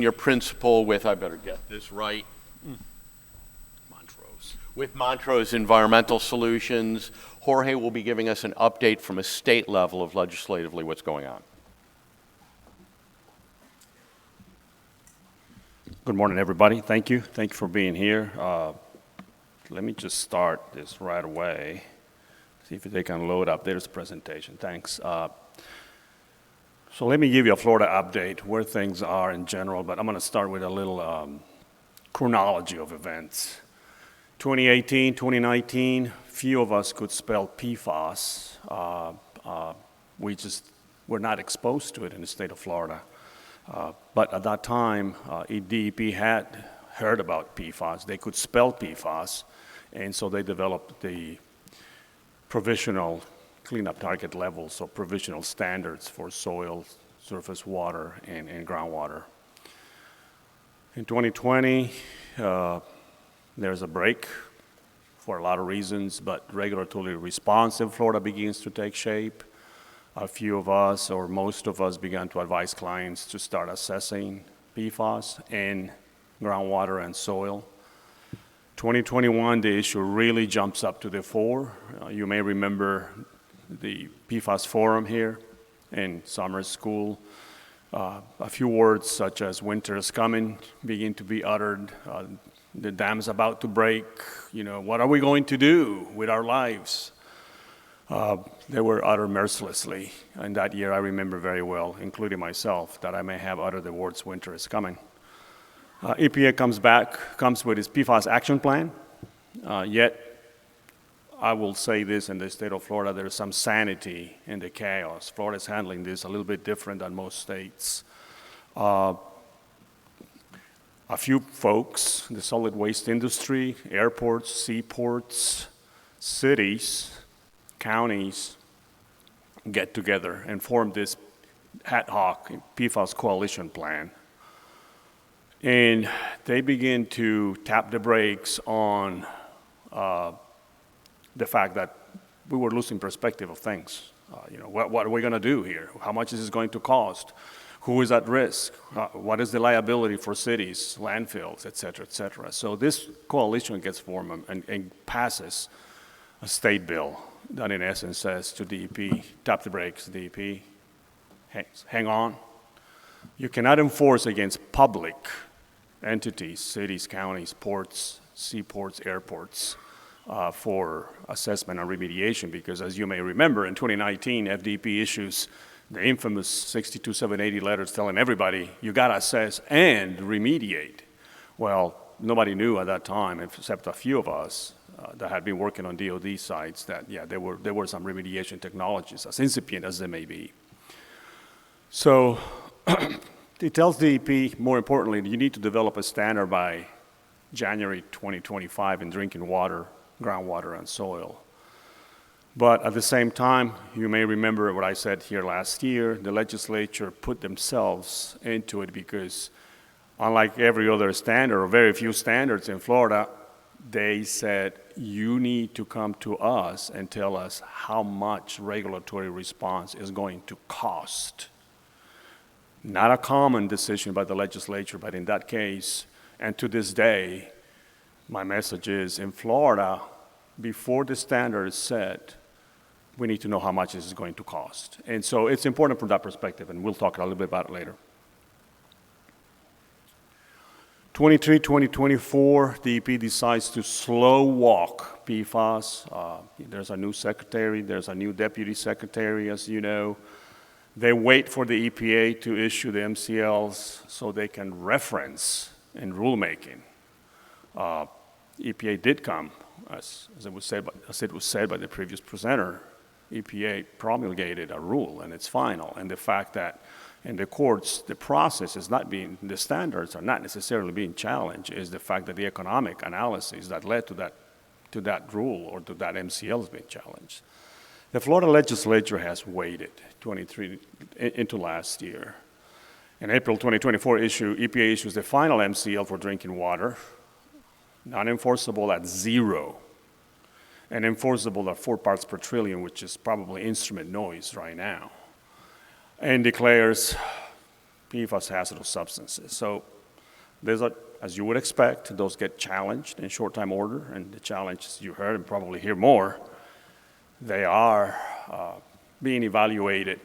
Your principal with, I better get this right, Montrose. With Montrose Environmental Solutions. Jorge will be giving us an update from a state level of legislatively what's going on. Good morning, everybody. Thank you. Thank you for being here. Let me just start this right away. See if they can load up. There's the presentation. Thanks. So let me give you a Florida update where things are in general, but I'm going to start with a little chronology of events. 2018, 2019, few of us could spell PFAS. We just were not exposed to it in the state of Florida. But at that time, DEP had heard about PFAS. They could spell PFAS, and so they developed the provisional cleanup target levels, so provisional standards for soil, surface water, and groundwater. In 2020, there's a break for a lot of reasons, but regulatory response in Florida begins to take shape. A few of us, or most of us, began to advise clients to start assessing PFAS in groundwater and soil. 2021, the issue really jumps up to the fore. You may remember the PFAS forum here in summer school. A few words such as winter is coming begin to be uttered. The dam's about to break. You know, what are we going to do with our lives? They were uttered mercilessly. And that year I remember very well, including myself, that I may have uttered the words winter is coming. EPA comes with its PFAS action plan, yet I will say this, in the state of Florida, there is some sanity in the chaos. Florida is handling this a little bit different than most states. A few folks, the solid waste industry, airports, seaports, cities, counties, get together and form this ad hoc PFAS coalition plan. And they begin to tap the brakes on the fact that we were losing perspective of things. What are we going to do here? How much is this going to cost? Who is at risk? What is the liability for cities, landfills, et cetera, et cetera? So this coalition gets formed and passes a state bill that in essence says to DEP, tap the brakes, DEP, hang on. You cannot enforce against public entities, cities, counties, ports, seaports, airports, for assessment and remediation, because as you may remember, in 2019, FDP issues the infamous 62780 letters telling everybody, you gotta assess and remediate. Well, nobody knew at that time, except a few of us that had been working on DOD sites, that yeah, there were some remediation technologies, as incipient as they may be. So it tells DEP, more importantly, you need to develop a standard by January 2025 in drinking water, groundwater, and soil. But at the same time, you may remember what I said here last year, the legislature put themselves into it because unlike every other standard, or very few standards in Florida, they said, you need to come to us and tell us how much regulatory response is going to cost. Not a common decision by the legislature, but in that case, and to this day, my message is, in Florida, before the standard is set, we need to know how much this is going to cost. And so it's important from that perspective, and we'll talk a little bit about it later. 2024, DEP decides to slow walk PFAS. There's a new secretary, there's a new deputy secretary, as you know. They wait for the EPA to issue the MCLs so they can reference in rulemaking. EPA did come, as it was said by the previous presenter. EPA promulgated a rule, and it's final. And the fact that in the courts, the process is not being, the standards are not necessarily being challenged, is the fact that the economic analysis that led to that rule or to that MCL is being challenged. The Florida legislature has waited into last year. In April 2024 EPA issues the final MCL for drinking water, non-enforceable at 0, and enforceable at 4 parts per trillion, which is probably instrument noise right now, and declares PFAS hazardous substances. So there's a, as you would expect, those get challenged in short-time order, and the challenges you heard and probably hear more, they are being evaluated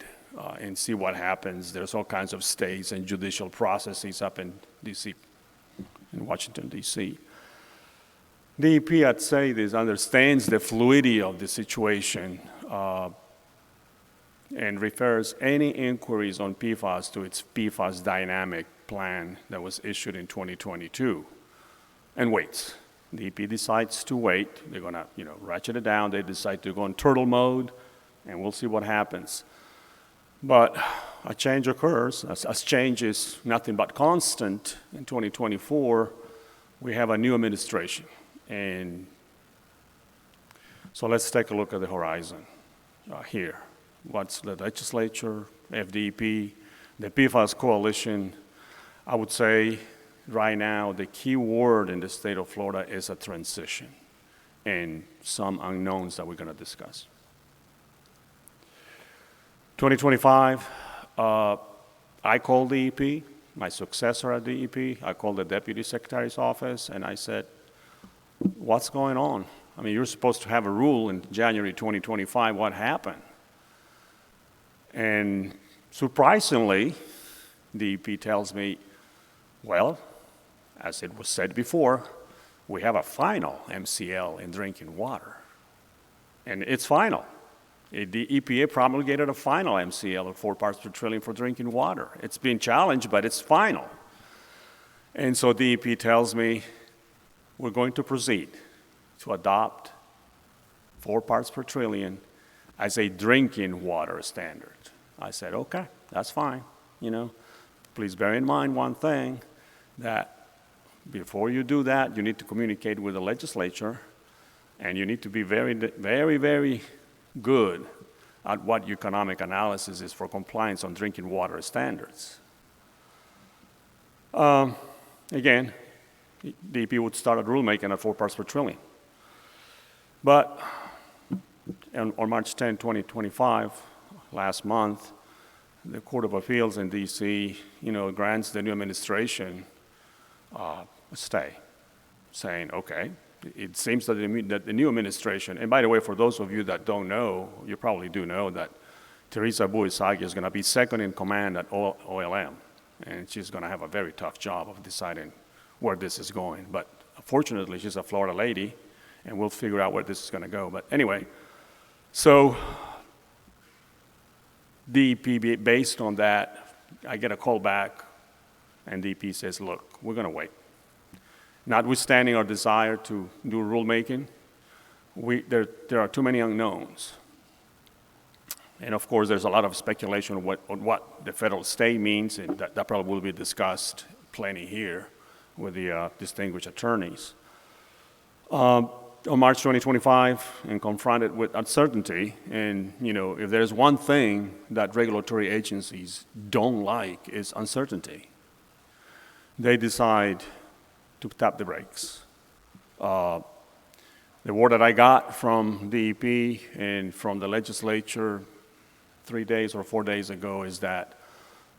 and see what happens. There's all kinds of states and judicial processes up in D.C., in Washington, D.C. DEP, I'd say this, understands the fluidity of the situation and refers any inquiries on PFAS to its PFAS dynamic plan that was issued in 2022 and waits. DEP decides to wait. They're gonna, ratchet it down. They decide to go in turtle mode, and we'll see what happens. But a change occurs. As change is nothing but constant, in 2024, we have a new administration. And so let's take a look at the horizon here. What's the legislature, FDP, the PFAS coalition? I would say right now the key word in the state of Florida is a transition and some unknowns that we're going to discuss. 2025, I called DEP, my successor at DEP. I called the Deputy Secretary's office, and I said, what's going on? I mean, you're supposed to have a rule in January 2025. What happened? And surprisingly, DEP tells me, well, as it was said before, we have a final MCL in drinking water. And it's final. The EPA promulgated a final MCL of 4 parts per trillion for drinking water. It's been challenged, but it's final. And so DEP tells me we're going to proceed to adopt 4 parts per trillion as a drinking water standard. I said, okay, that's fine. Please bear in mind one thing, that before you do that, you need to communicate with the legislature, and you need to be very, very, very good at what economic analysis is for compliance on drinking water standards. Again, DEP would start a rulemaking at 4 parts per trillion. But on March 10, 2025, last month, the Court of Appeals in D.C., grants the new administration a stay, saying, okay, it seems that the new administration, and by the way, for those of you that don't know, you probably do know that Teresa Buisagi is going to be second in command at OLM, and she's going to have a very tough job of deciding where this is going. But fortunately, she's a Florida lady, and we'll figure out where this is going to go. But anyway, so DEP, based on that, I get a call back, and DEP says, look, we're going to wait. Notwithstanding our desire to do rulemaking, there are too many unknowns. And of course, there's a lot of speculation on what the federal stay means, and that probably will be discussed plenty here with the distinguished attorneys. On March 2025, and confronted with uncertainty, and if there's one thing that regulatory agencies don't like is uncertainty, they decide to tap the brakes. The word that I got from DEP and from the legislature 3 days or 4 days ago is that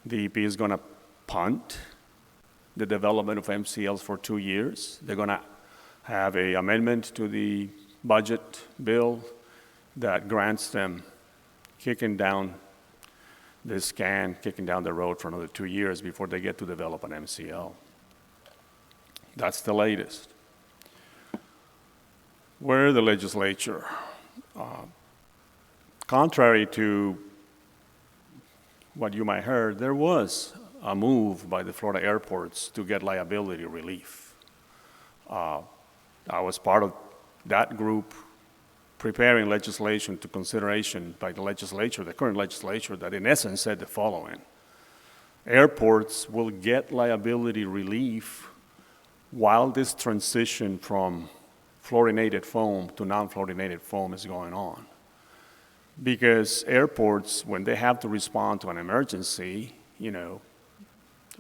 DEP is going to punt the development of MCLs for 2 years. They're going to have an amendment to the budget bill that grants them kicking down this can, kicking down the road for another 2 years before they get to develop an MCL. That's the latest. Where the legislature, contrary to what you might heard, there was a move by the Florida airports to get liability relief. I was part of that group preparing legislation to consideration by the legislature, the current legislature, that in essence said the following: airports will get liability relief while this transition from fluorinated foam to non-fluorinated foam is going on. Because airports, when they have to respond to an emergency,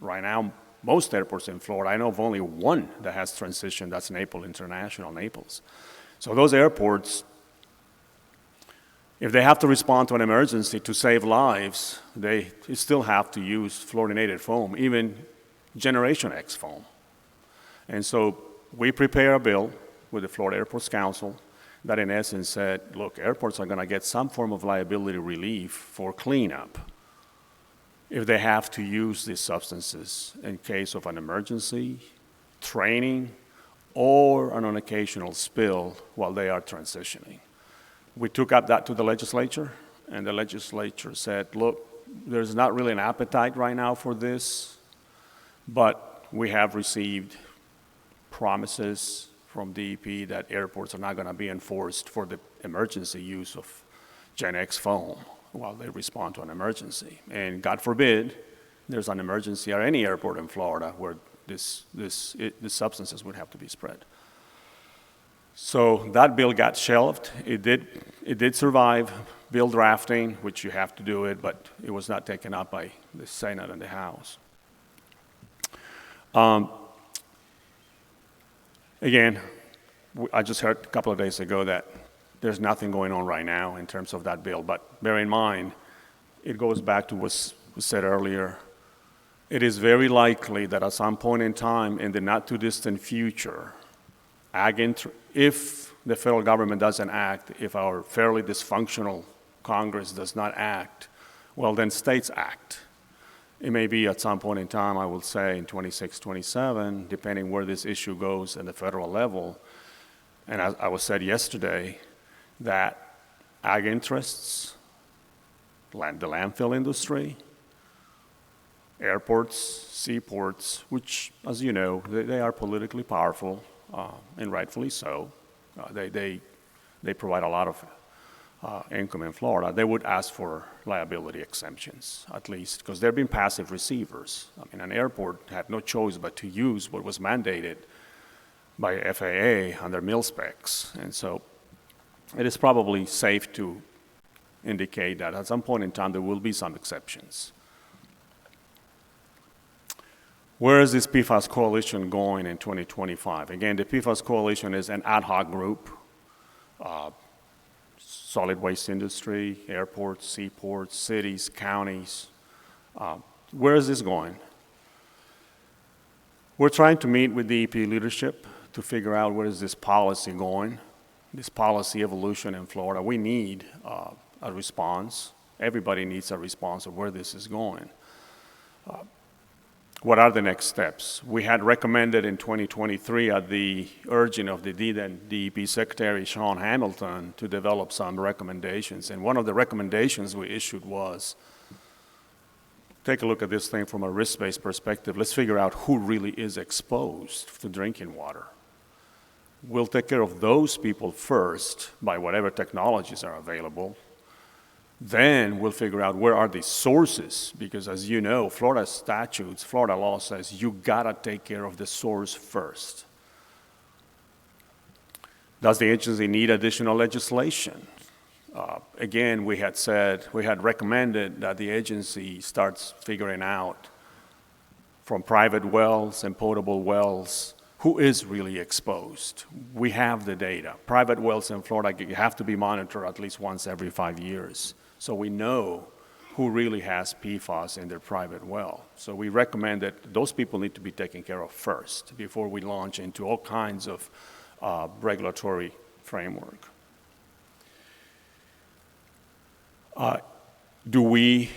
right now, most airports in Florida, I know of only one that has transition, that's Naples International, Naples. So those airports, If they have to respond to an emergency to save lives, they still have to use fluorinated foam, even Generation X foam. And so we prepare a bill with the Florida Airports Council that in essence said, look, airports are going to get some form of liability relief for cleanup if they have to use these substances in case of an emergency, training, or an occasional spill while they are transitioning. We took up that to the legislature, and the legislature said, look, there's not really an appetite right now for this, but we have received promises from DEP that airports are not going to be enforced for the emergency use of Gen X foam while they respond to an emergency. And God forbid there's an emergency at any airport in Florida where these substances would have to be spread. So that bill got shelved. It did survive bill drafting, which you have to do it, but it was not taken up by the Senate and the House. Again, I just heard a couple of days ago that there's nothing going on right now in terms of that bill, but bear in mind, it goes back to what was said earlier. It is very likely that at some point in time in the not too distant future, if the federal government doesn't act, if our fairly dysfunctional Congress does not act, well, then states act. It may be at some point in time, I will say in 26, 27, depending where this issue goes at the federal level. And as I was said yesterday, that ag interests, the landfill industry, airports, seaports, which, as you know, they are politically powerful, and rightfully so. They provide a lot of income in Florida. They would ask for liability exemptions, at least, because they've been passive receivers. I mean, an airport had no choice but to use what was mandated by FAA under mil specs. And so it is probably safe to indicate that at some point in time there will be some exceptions. Where is this PFAS coalition going in 2025? Again, the PFAS coalition is an ad hoc group, solid waste industry, airports, seaports, cities, counties. Where is this going? We're trying to meet with DEP leadership to figure out where is this policy going, this policy evolution in Florida. We need a response. Everybody needs a response of where this is going. What are the next steps? We had recommended in 2023 at the urging of the DEP Secretary Sean Hamilton to develop some recommendations. And one of the recommendations we issued was, take a look at this thing from a risk-based perspective. Let's figure out who really is exposed to drinking water. We'll take care of those people first by whatever technologies are available. Then we'll figure out where are the sources, because as you know, Florida statutes, Florida law says you gotta take care of the source first. Does the agency need additional legislation? Again, we had recommended that the agency starts figuring out from private wells and potable wells who is really exposed. We have the data. Private wells in Florida have to be monitored at least once every 5 years. So we know who really has PFAS in their private well. So we recommend that those people need to be taken care of first before we launch into all kinds of regulatory framework. Do we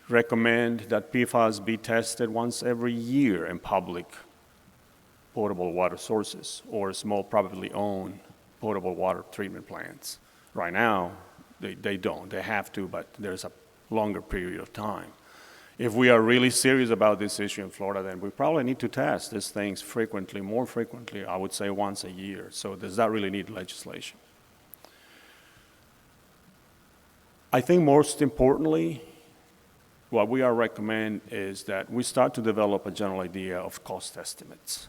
recommend that PFAS be tested once every year in public potable water sources or small privately owned potable water treatment plants? Right now, they don't. They have to, but there's a longer period of time. If we are really serious about this issue in Florida, then we probably need to test these things frequently, more frequently, I would say once a year. So does that really need legislation? I think most importantly, what we are recommend is that we start to develop a general idea of cost estimates.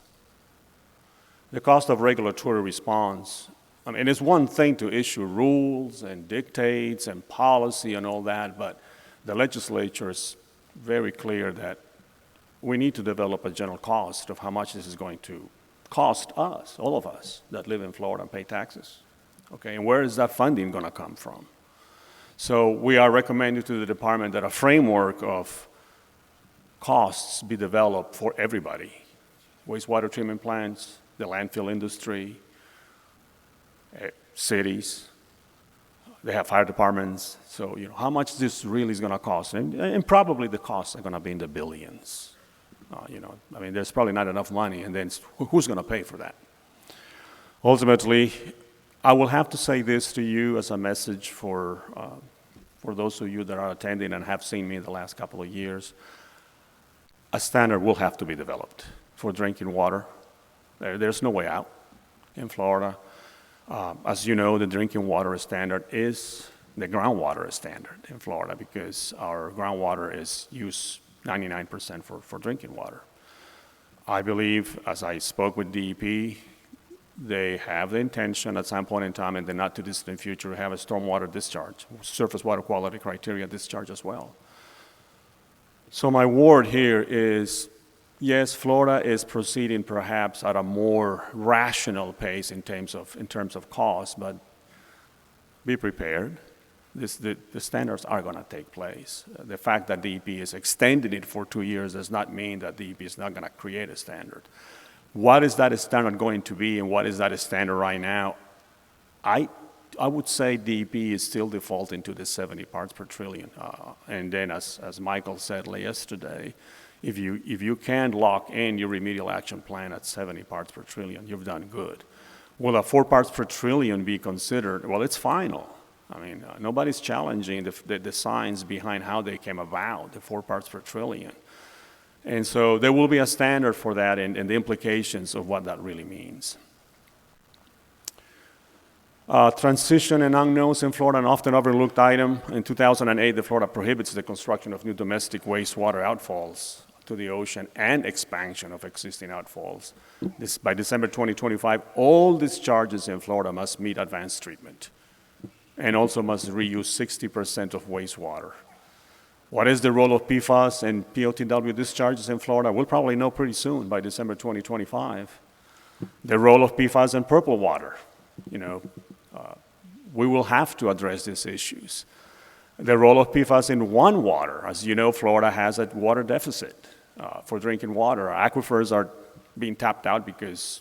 The cost of regulatory response, I mean, it's one thing to issue rules and dictates and policy and all that, but the legislature is very clear that we need to develop a general cost of how much this is going to cost us, all of us that live in Florida and pay taxes. Okay, and where is that funding going to come from? So we are recommending to the department that a framework of costs be developed for everybody. Wastewater treatment plants, the landfill industry, cities, they have fire departments. So, how much this really is going to cost? And probably the costs are going to be in the billions. There's probably not enough money, and then who's going to pay for that? Ultimately, I will have to say this to you as a message for those of you that are attending and have seen me in the last couple of years. A standard will have to be developed for drinking water. There's no way out in Florida. As you know, the drinking water standard is the groundwater standard in Florida because our groundwater is used 99% for drinking water. I believe, as I spoke with DEP, they have the intention at some point in time in the not too distant future to have a stormwater discharge, surface water quality criteria discharge as well. So my word here is, yes, Florida is proceeding perhaps at a more rational pace in terms of cost, but be prepared. The standards are going to take place. The fact that DEP is extending it for 2 years does not mean that DEP is not going to create a standard. What is that standard going to be, and what is that standard right now? I would say DEP is still defaulting to the 70 parts per trillion. And then, as Michael said yesterday, if you can lock in your remedial action plan at 70 parts per trillion, you've done good. Will a 4 parts per trillion be considered? Well, it's final. Nobody's challenging the science behind how they came about, the 4 parts per trillion. And so there will be a standard for that and the implications of what that really means. Transition and unknowns in Florida, an often overlooked item. In 2008, Florida prohibits the construction of new domestic wastewater outfalls to the ocean and expansion of existing outfalls. By December 2025, all discharges in Florida must meet advanced treatment and also must reuse 60% of wastewater. What is the role of PFAS and POTW discharges in Florida? We'll probably know pretty soon, by December 2025. The role of PFAS in purple water. We will have to address these issues. The role of PFAS in one water. As you know, Florida has a water deficit for drinking water. Our aquifers are being tapped out because,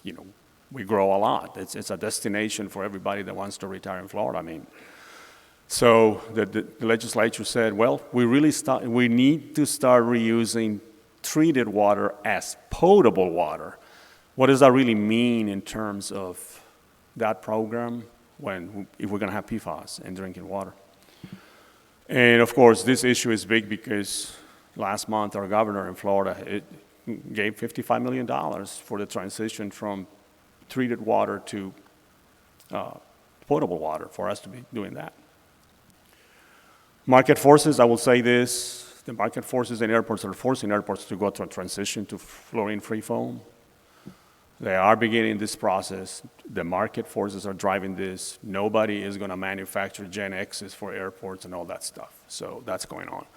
we grow a lot. It's a destination for everybody that wants to retire in Florida. So the legislature said, well, we need to start reusing treated water as potable water. What does that really mean in terms of that program if we're going to have PFAS in drinking water? And of course, this issue is big because last month our governor in Florida gave $55 million for the transition from treated water to potable water for us to be doing that. Market forces, I will say this, the market forces in airports are forcing airports to go to a transition to fluorine-free foam. They are beginning this process. The market forces are driving this. Nobody is going to manufacture Gen X's for airports and all that stuff. So that's going on.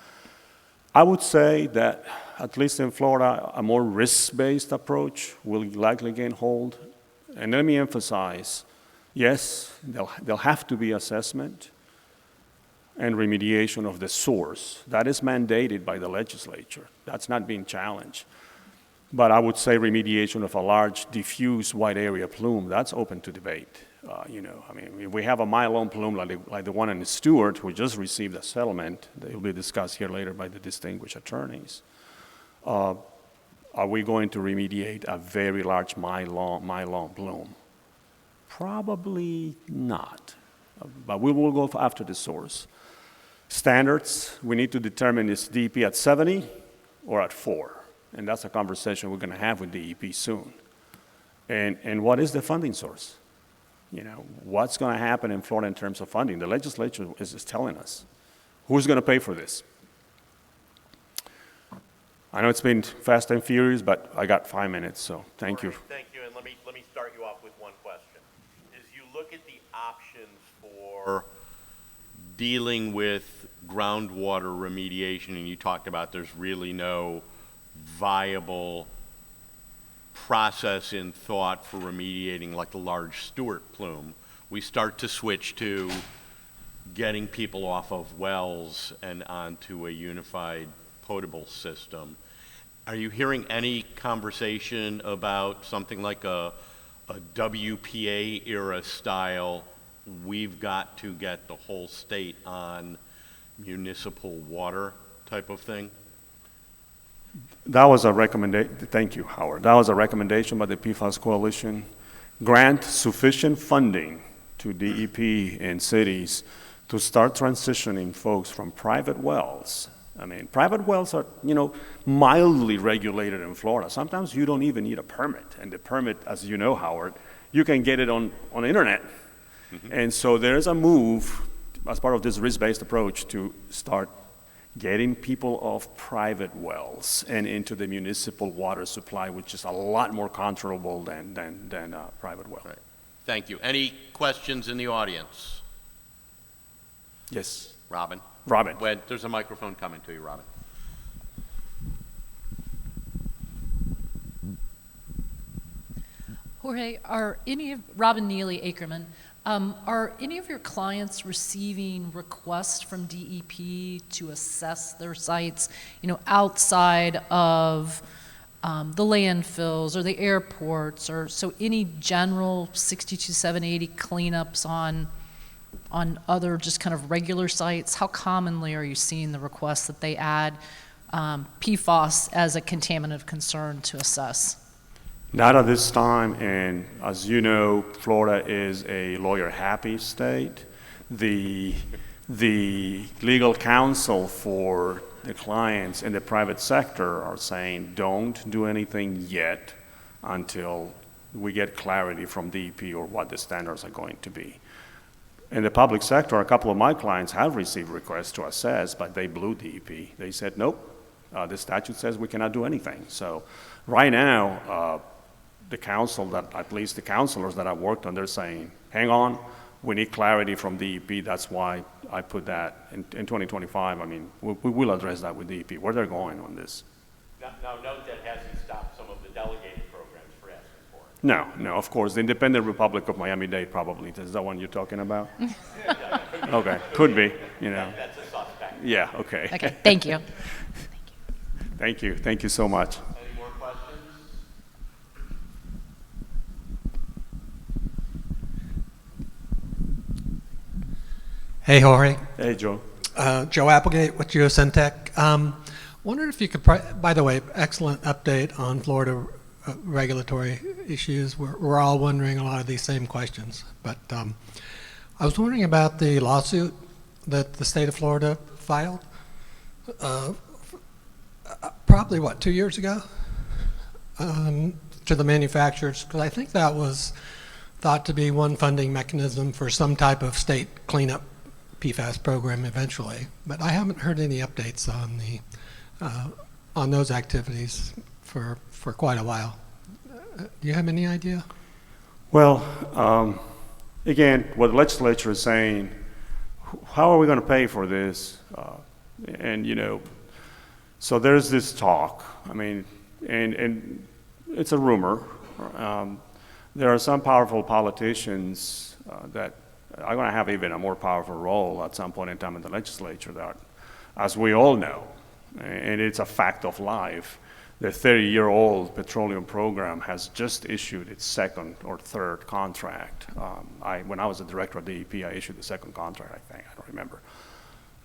I would say that, at least in Florida, a more risk-based approach will likely gain hold. And let me emphasize, yes, there'll have to be assessment and remediation of the source. That is mandated by the legislature. That's not being challenged. But I would say remediation of a large, diffuse, wide area plume, that's open to debate. If we have a mile-long plume like the one in Stewart, who just received a settlement that will be discussed here later by the distinguished attorneys, are we going to remediate a very large mile-long plume? Probably not. But we will go after the source. Standards, we need to determine is DEP at 70 or at 4. And that's a conversation we're going to have with DEP soon. And what is the funding source? What's going to happen in Florida in terms of funding? The legislature is telling us. Who's going to pay for this? I know it's been fast and furious, but I got 5 minutes, so thank you. Thank you, and let me start you off with one question. As you look at the options for dealing with groundwater remediation, and you talked about there's really no viable process in thought for remediating like a large Stewart plume, we start to switch to getting people off of wells and onto a unified potable system. Are you hearing any conversation about something like a WPA era style, we've got to get the whole state on municipal water type of thing? That was a recommendation, thank you, Howard. That was a recommendation by the PFAS Coalition. Grant sufficient funding to DEP and cities to start transitioning folks from private wells. I mean, private wells are, mildly regulated in Florida. Sometimes you don't even need a permit. And the permit, as you know, Howard, you can get it on the internet. Mm-hmm. And so there's a move as part of this risk-based approach to start getting people off private wells and into the municipal water supply, which is a lot more controllable than private well. Right. Thank you. Any questions in the audience? Yes. Robin? There's a microphone coming to you, Robin. Jorge, Robin Neely, Ackerman, are any of your clients receiving requests from DEP to assess their sites, outside of the landfills or the airports, or so any general 62780 cleanups on other just kind of regular sites? How commonly are you seeing the requests that they add PFAS as a contaminant of concern to assess? Not at this time, and as you know, Florida is a lawyer-happy state. The legal counsel for the clients in the private sector are saying, don't do anything yet until we get clarity from DEP or what the standards are going to be. In the public sector, a couple of my clients have received requests to assess, but they blew DEP. They said, nope, the statute says we cannot do anything. So right now, at least the counselors that I've worked on, they're saying, hang on, we need clarity from DEP. That's why I put that in 2025. I mean, we will address that with DEP, where they're going on this. Now note that hasn't stopped some of the delegated programs for asking for it. No, of course. The Independent Republic of Miami-Dade probably. Is that one you're talking about? Okay, could be, That's a suspect. Yeah, okay. Okay, thank you. Thank you so much. Any more questions? Hey, Jorge. Hey, Joe. Joe Applegate with Geosentech. Wondered if you could, by the way, excellent update on Florida regulatory issues. We're all wondering a lot of these same questions. But I was wondering about the lawsuit that the state of Florida filed probably, 2 years ago to the manufacturers, because I think that was thought to be one funding mechanism for some type of state cleanup PFAS program eventually, but I haven't heard any updates on those activities for quite a while. Do you have any idea? Well, again, what the legislature is saying, how are we going to pay for this? So there's this talk. I mean, and it's a rumor. There are some powerful politicians that are going to have even a more powerful role at some point in time in the legislature that, as we all know, and it's a fact of life, the 30-year-old petroleum program has just issued its second or third contract. When I was the director of DEP, I issued the second contract, I think, I don't remember.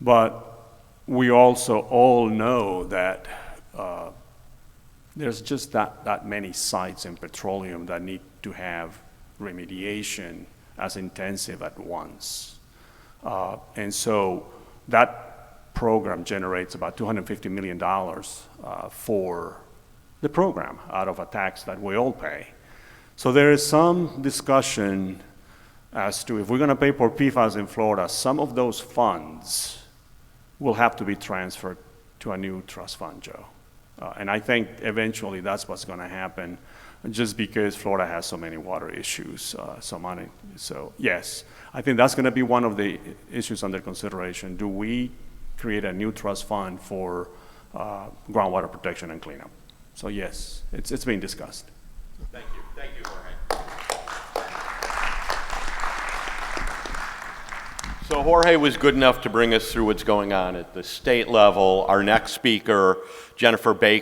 But we also all know that there's just that many sites in petroleum that need to have remediation as intensive at once. And so that program generates about $250 million for the program out of a tax that we all pay. So there is some discussion as to if we're going to pay for PFAS in Florida, some of those funds will have to be transferred to a new trust fund, Joe. And I think eventually that's what's going to happen, just because Florida has so many water issues, so money. So yes, I think that's going to be one of the issues under consideration. Do we create a new trust fund for groundwater protection and cleanup? So yes, it's being discussed. Thank you, Jorge. So Jorge was good enough to bring us through what's going on at the state level. Our next speaker, Jennifer Baker,